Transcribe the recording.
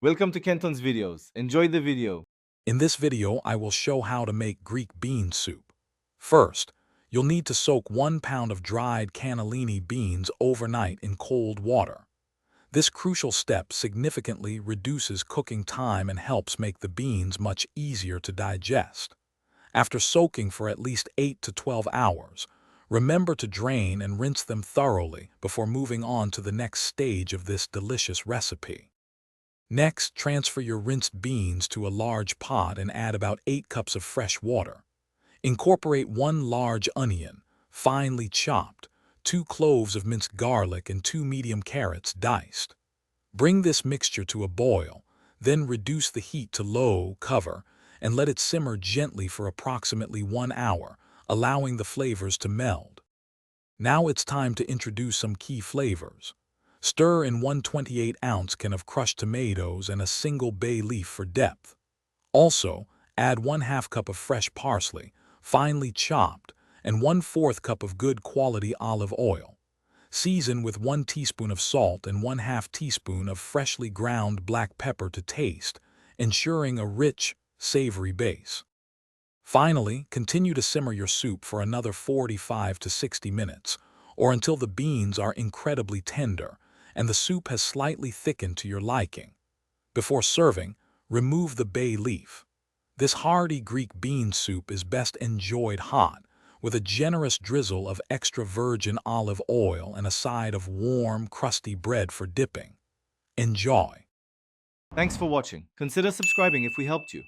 Welcome to Kenton's videos. Enjoy the video. In this video, I will show how to make Greek bean soup. First, you'll need to soak 1 pound of dried cannellini beans overnight in cold water. This crucial step significantly reduces cooking time and helps make the beans much easier to digest. After soaking for at least 8 to 12 hours, remember to drain and rinse them thoroughly before moving on to the next stage of this delicious recipe. Next, transfer your rinsed beans to a large pot and add about 8 cups of fresh water. Incorporate 1 large onion, finely chopped, 2 cloves of minced garlic, and 2 medium carrots diced. Bring this mixture to a boil, then reduce the heat to low, cover, and let it simmer gently for approximately 1 hour, allowing the flavors to meld. Now it's time to introduce some key flavors. Stir in 1 28-ounce can of crushed tomatoes and a single bay leaf for depth. Also, add 1/2 cup of fresh parsley, finely chopped, and 1/4 cup of good quality olive oil. Season with 1 teaspoon of salt and 1/2 teaspoon of freshly ground black pepper to taste, ensuring a rich, savory base. Finally, continue to simmer your soup for another 45 to 60 minutes, or until the beans are incredibly tender and the soup has slightly thickened to your liking. Before serving, remove the bay leaf. This hearty Greek bean soup is best enjoyed hot, with a generous drizzle of extra virgin olive oil and a side of warm, crusty bread for dipping. Enjoy! Thanks for watching. Consider subscribing if we helped you.